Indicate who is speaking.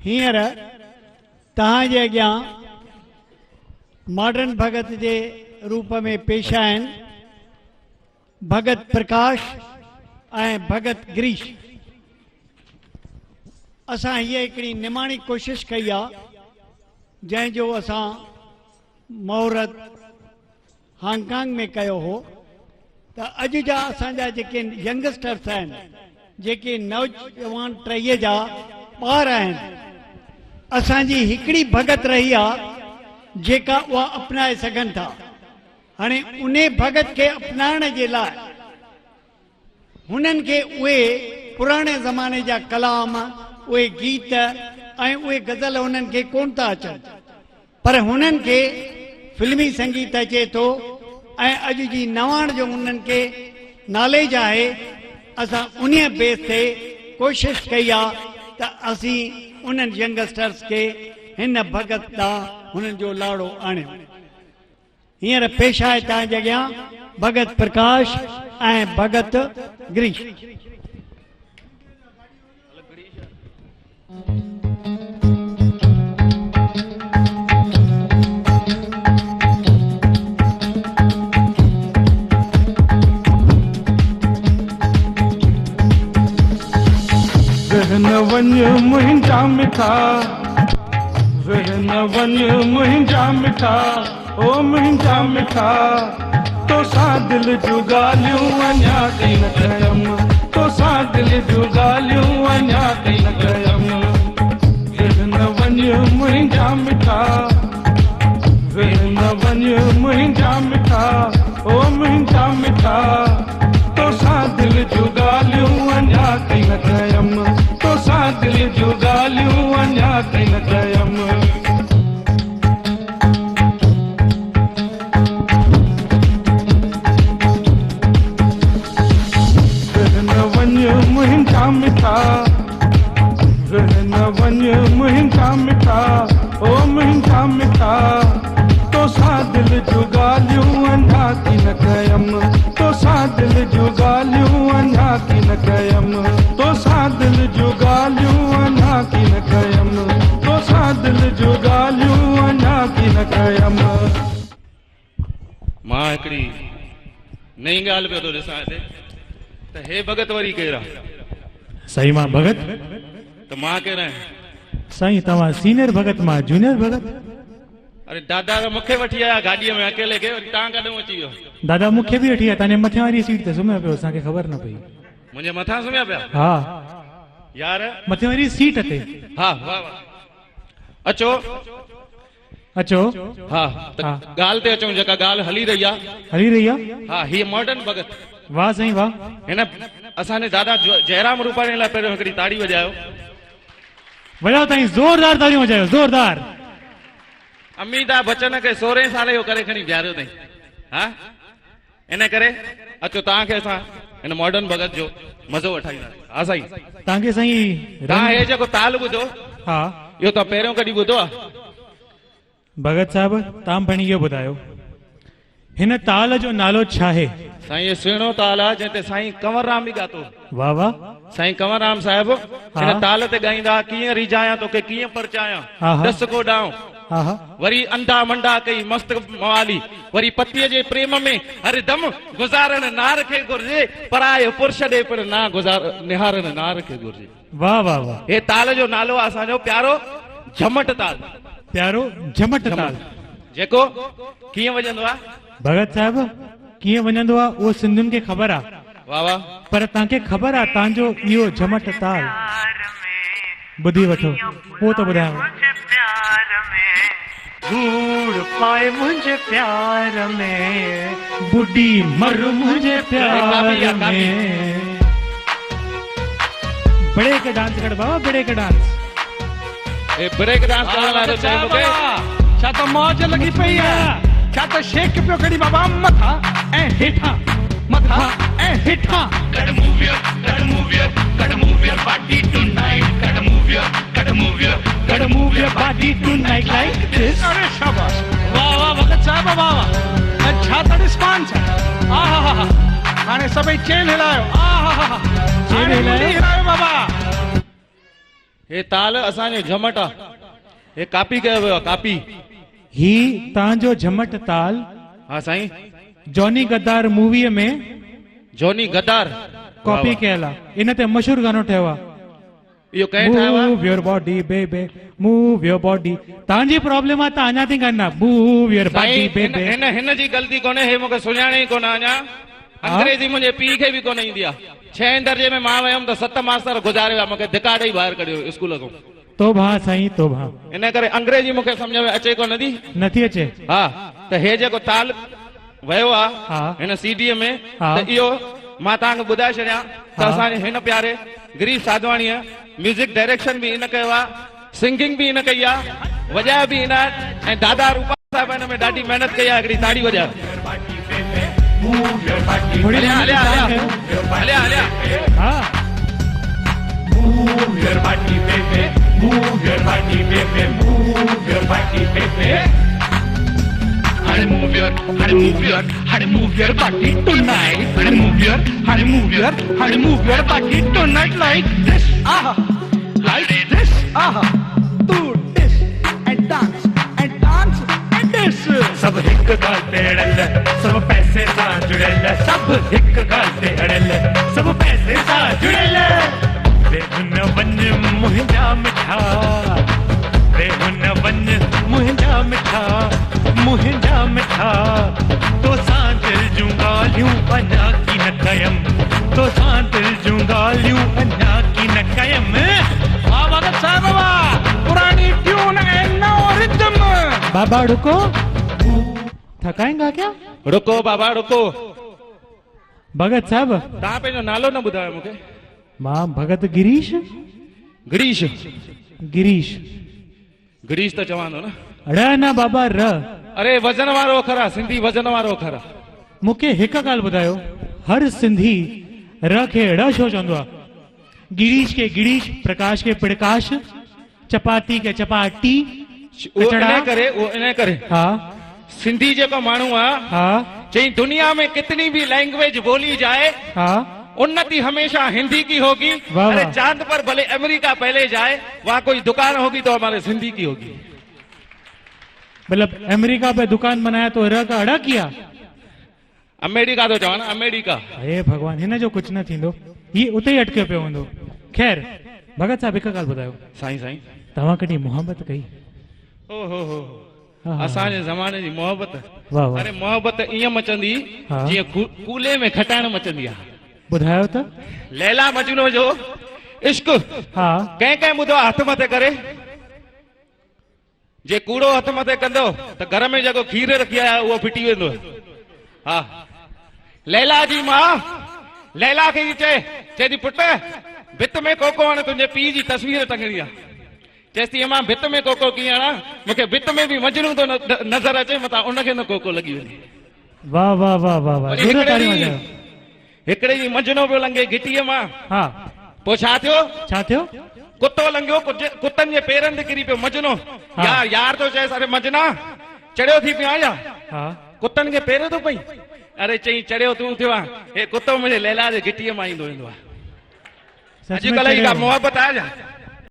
Speaker 1: हींअर तव्हांजे अॻियां मॉडर्न भगत जे रूप में पेश आहिनि भगत प्रकाश ऐं भगत गिरीश। असां हीअ हिकिड़ी निमाणी कोशिशि कई आहे जंहिंजो असां मुहूर्त हांगकांग में कयो हो, त अॼु जा असांजा जेके यंगस्टर्स आहिनि, जेके नौजवान टहीअ जा ॿार आहिनि, असांजी हिकिड़ी भगत रही आहे जेका उहा अपनाए सघनि था। हाणे उन भगत खे अपनाइण जे लाइ हुननि खे उहे पुराणे ज़माने जा कलाम, उहे गीत ऐं उहे गज़ल हुननि खे कोन था अचनि, पर हुननि खे फिल्मी संगीत अचे थो ऐं अॼु जी नवाण जो उन्हनि खे नॉलेज आहे। असां उन बेस ते कोशिशि कई आहे त असीं उन्हनि यंगस्टर्स खे हिन भगत ॾांहुं हुननि जो लाड़ो आणियूं। हींअर पेश आहे तव्हांजे अॻियां भगत प्रकाश ऐं भगत गिरीश।
Speaker 2: वहन वञ मुंहिंजा मिठा, वहन वञ मुंहिंजा मिठा, ओ मुंहिंजा मिठा, तोसां दिल जूं ॻाल्हियूं अञा ताईं न कयमि, तोसां दिल जूं ॻाल्हियूं अञा ताईं न कयमि। वहन वञ मुंहिंजा मिठा, वहन वञ मुंहिंजा मिठा, ओ मुंहिंजा मिठा, तोसां दिल जूं ॻाल्हियूं अञा ताईं न कयमि, तोसां दिल जूं ॻाल्हियूं अञा ताईं न कयमि। वहन वञ मुंहिंजा मिठा, वहन वञ मुंहिंजा मिठा, ओ मुंहिंजा मिठा, तोसां दिल जूं ॻाल्हियूं अञा ताईं न कयमि, तोसां दिल जूं ॻाल्हियूं अञा ताईं न कयमि, तोसां दिल जूं ॻाल्हियूं अञा ताईं न कयमि, तोसां दिल जूं ॻाल्हियूं अञा ताईं न कयमि।
Speaker 3: मां हिकिड़ी नई ॻाल्हि पियो थो ॾिसां हिते त हे भगत वरी केरु आहे?
Speaker 4: साईं मां भगत।
Speaker 3: त मां केरु आहियां?
Speaker 4: साईं तव्हां सीनियर भगत, मां जूनियर भगत।
Speaker 3: अरे दादा त मूंखे वठी आया गाॾीअ में अकेले खे, वरी तव्हां काॾों अची वियो?
Speaker 4: दादा मूंखे बि वठी आया, तव्हांजे मथियां वारी सीट ते सुम्हियो पियो, असांखे ख़बर न पई।
Speaker 3: मुंहिंजे मथां सुम्हिया पिया?
Speaker 4: हा
Speaker 3: यार
Speaker 4: मथियां वारी सीट ते।
Speaker 3: हा वाह वाह, अचो
Speaker 4: अचो।
Speaker 3: हा त ॻाल्हि ते अचूं, जेका ॻाल्हि हली रही आहे।
Speaker 4: हली रही आहे?
Speaker 3: हा, हीअ मॉडर्न भगत।
Speaker 4: वाह साईं वाह।
Speaker 3: हिन असांजे दादा जयराम रूपाणी लाइ पहिरियों हिकिड़ी ताड़ी वॼायो।
Speaker 4: वॼायो ताईं, ज़ोरदार ताड़ियूं वॼायो, ज़ोरदार।
Speaker 3: अमिताभ बच्चन खे 16 साल जो करे खणी बीहारियो अथई। हा, इन करे अचो तव्हांखे असां हिन मॉडर्न भगत जो मज़ो वठाईंदासीं। हा साईं,
Speaker 4: तव्हांखे साईं
Speaker 3: तव्हां हे जेको ताल ॿुधो,
Speaker 4: हा
Speaker 3: इहो तव्हां पहिरियों कॾहिं ॿुधो आहे?
Speaker 4: भगत साहब तव्हां पहिरीं इहो ॿुधायो, हिन ताल जो नालो छा आहे?
Speaker 3: साईं ये सुहिणो ताल आहे जंहिं ते साईं कंवरराम बि ॻातो।
Speaker 4: वाह वाह।
Speaker 3: साईं कंवरराम साहिब हिन ताल ते ॻाईंदा, कीअं रिझायां तोखे कीअं परचायां, दस को ॾाऊं, वरी अंधा मंडा कई मस्त मवाली, वरी पतीअ जे प्रेम में हरदम गुज़ारण नार खे घुर्जे, पराए पुरुष ॾे पर ना गुज़ार निहारण नार खे घुर्जे।
Speaker 4: वाह वाह वाह।
Speaker 3: हे ताल जो नालो आहे असांजो प्यारो झमट ताल।
Speaker 4: प्यारो झमट ताल
Speaker 3: जेको कीअं वॼंदो आहे?
Speaker 4: भगत साहब कीअं वञंदो आहे उहो सिंधियुनि खे ख़बर आहे।
Speaker 3: वाह वाह।
Speaker 4: पर तव्हांखे ख़बर आहे तव्हांजो इहो झमट ताल? ॿुधी वठो पोइ त ॿुधायांव। धूड़ पाए मुंहिंजे प्यार में, बुढ़ी मर मुंहिंजे प्यार में। ब्रेक डांस कर बाबा, ब्रेक डांस।
Speaker 3: ए ब्रेक डांस करण वारो चए मूंखे
Speaker 2: छा त मौज लॻी पई आहे, छा त शेक पियो करी बाबा, मथा ऐं हेठां, मथा ऐं हेठां।
Speaker 5: Gotta move your body tonight. Gotta move your body tonight like this.
Speaker 2: अरे शाबाश, वाह वाह भगत साहब वाह वाह। छा त रिस्पॉन्स आहे। आहा हा, हाणे सभई चेन हिलायो। आहा हा, चेन हिलायो बाबा।
Speaker 3: हे ताल असांजो झमट आहे, हे कापी कयो वियो आहे, कापी।
Speaker 4: ही तव्हांजो झमट ताल
Speaker 3: हा साईं,
Speaker 4: जॉनी गद्दार मूवीअ में
Speaker 3: जॉनी गद्दार
Speaker 4: कॉपी कयल आहे, इन ते मशहूरु गानो ठहियो आहे।
Speaker 3: इहो कंहिं ठाहियो आहे?
Speaker 4: Move your body baby, move your body। तव्हांजी प्रॉब्लम आहे, तव्हां अञा ताईं ॻाल्हि move your body
Speaker 3: साईं
Speaker 4: baby।
Speaker 3: हिन जी ग़लती कोन्हे, हे मूंखे सुञाणे ई कोन अञा। अंग्रेजी मुंहिंजे पीउ खे बि कोन ईंदी आहे। 6 दर्जे में मां वियुमि त 7 मास्तर गुज़ारे विया, मूंखे धिका ॾेई ॿाहिरि कढियो स्कूल खां।
Speaker 4: तोभा साईं तोभा।
Speaker 3: इन करे अंग्रेजी मूंखे सम्झ में अचे कोन थी।
Speaker 4: नथी अचे।
Speaker 3: हा, त हे जेको ताल वियो
Speaker 4: हा।
Speaker 3: आहे हिन सीडीअ में,
Speaker 4: हा।
Speaker 3: त इहो मां तव्हांखे ॿुधाए छॾियां त
Speaker 4: हा।
Speaker 3: असांजे हिन प्यारे गिरीश साधवाणीअ म्यूज़िक डायरेक्शन बि इन कयो आहे, सिंगिंग बि इन कई आहे, वॼायो बि इन, ऐं दादा रूपा साहिब हिन में ॾाढी महिनत कई आहे। हिकिड़ी ताड़ी वॼायो। हलिया हलिया हलिया हलिया हलिया।
Speaker 4: हा
Speaker 5: Move your body, baby. Move your body, baby. Move your body, baby. Move your body tonight. Move your body tonight like this. Like this. Do this and dance and this. सब हिक गाल ते अड़ल, सब पैसे सां जुड़ल, सब हिक गाल ते अड़ल, सब पैसे सां जुड़ल। बेहुन वन मुंहिंजा मिठा, बेहुन वन मुंहिंजा मिठा, मुंहिंजा मिठा। तो सां दिल जूं ॻाल्हियूं अञा की न कयम, तो सां दिल जूं ॻाल्हियूं अञा की न कयम। वाह भगत साहब वाह, पुरानी ट्यून ऐं नओं रिदम।
Speaker 4: बाबा रुको, थकाएंगा क्या?
Speaker 3: रुको बाबा रुको।
Speaker 4: भगत साहब
Speaker 3: तव्हां पंहिंजो नालो न ॿुधायो मूंखे।
Speaker 4: मां भगत गिरीश।
Speaker 3: गिरीश
Speaker 4: गिरीश
Speaker 3: गिरीश त चवां थो न।
Speaker 4: र न बाबा र।
Speaker 3: अरे वज़न वारो अखर आहे, सिंधी वज़न वारो अखर आहे।
Speaker 4: मूंखे हिकु ॻाल्हि ॿुधायो, हर सिंधी र खे ड़ छो चवंदो आहे? गिरीश के गिरीश, प्रकाश के प्रकाश, चपाती के चपाटी।
Speaker 3: वो इन करे
Speaker 4: हा
Speaker 3: सिंधी जेको माण्हू आहे,
Speaker 4: हा
Speaker 3: चई दुनिया में कितनी भी लैंग्वेज बोली जाए,
Speaker 4: हा
Speaker 3: उन्नति हमेशा हिंदी की होगी।
Speaker 4: वाह,
Speaker 3: अरे
Speaker 4: वाह।
Speaker 3: चांद पर भले अमेरिका पहले जाए, वहाँ कोई दुकान होगी तो हमारे सिंधी की होगी।
Speaker 4: मतलब अमेरिका पे दुकान बनाया तो र का अड़ा किया।
Speaker 3: अमेरिका तो चवां न, अमेरिका।
Speaker 4: हे भगवान, हिन जो कुछ न थींदो, ये उते ही अटके पियो हूंदो। खैर भगत साहब हिकु ॻाल्हि ॿुधायो,
Speaker 3: साईं साईं
Speaker 4: तव्हां कॾहिं मोहब्बत कई?
Speaker 3: ओहो
Speaker 4: हा, हा।
Speaker 3: असांजे ज़माने जी मोहब्बत।
Speaker 4: वाह वाह।
Speaker 3: अरे मोहब्बत ईअं मचंदी
Speaker 4: हा।
Speaker 3: जीअं कूले में खटाइण मचंदी आहे।
Speaker 4: ॿुधायो त।
Speaker 3: लैला मजनू जो इश्क
Speaker 4: हा
Speaker 3: कंहिं कंहिं ॿुधो हथ मथे करे। जे कूड़ो हथ मथे कंदो त घर में जेको खीर रखी आहे उहो फिटी वेंदो। हा, लैला जी मां लैला खे चए थी पुट भित में कोको हण, तुंहिंजे पीउ जी तस्वीर टंगणी आहे। चएसि थी मां भित में कोको कीअं हणा, मूंखे भित में बि मजनू थो नज़र अचे, मथां उनखे न कोको लॻी वञे।
Speaker 4: वाह वाह वाह वाह वाह।
Speaker 3: हिकिड़े ॾींहुं मजनो पियो लंघे घिटीअ मां।
Speaker 4: हा
Speaker 3: पोइ छा थियो?
Speaker 4: छा थियो?
Speaker 3: कुत्तो लंघियो, कुत्तनि जे पेरनि ते किरी पियो मजनो।
Speaker 4: हा।
Speaker 3: यार तो चएसि अरे मजना चढ़ियो थी पियो आहियां,
Speaker 4: हा
Speaker 3: कुत्तनि खे पेर थो पई। अरे चई चढ़ियो तूं थियो आहे, हे कुत्तो मुंहिंजे लैला जे घिटीअ मां ईंदो वेंदो आहे।
Speaker 4: सच में
Speaker 3: अॼुकल्ह जी का
Speaker 4: चढ़ियो?
Speaker 3: मोहब्बत आहे छा?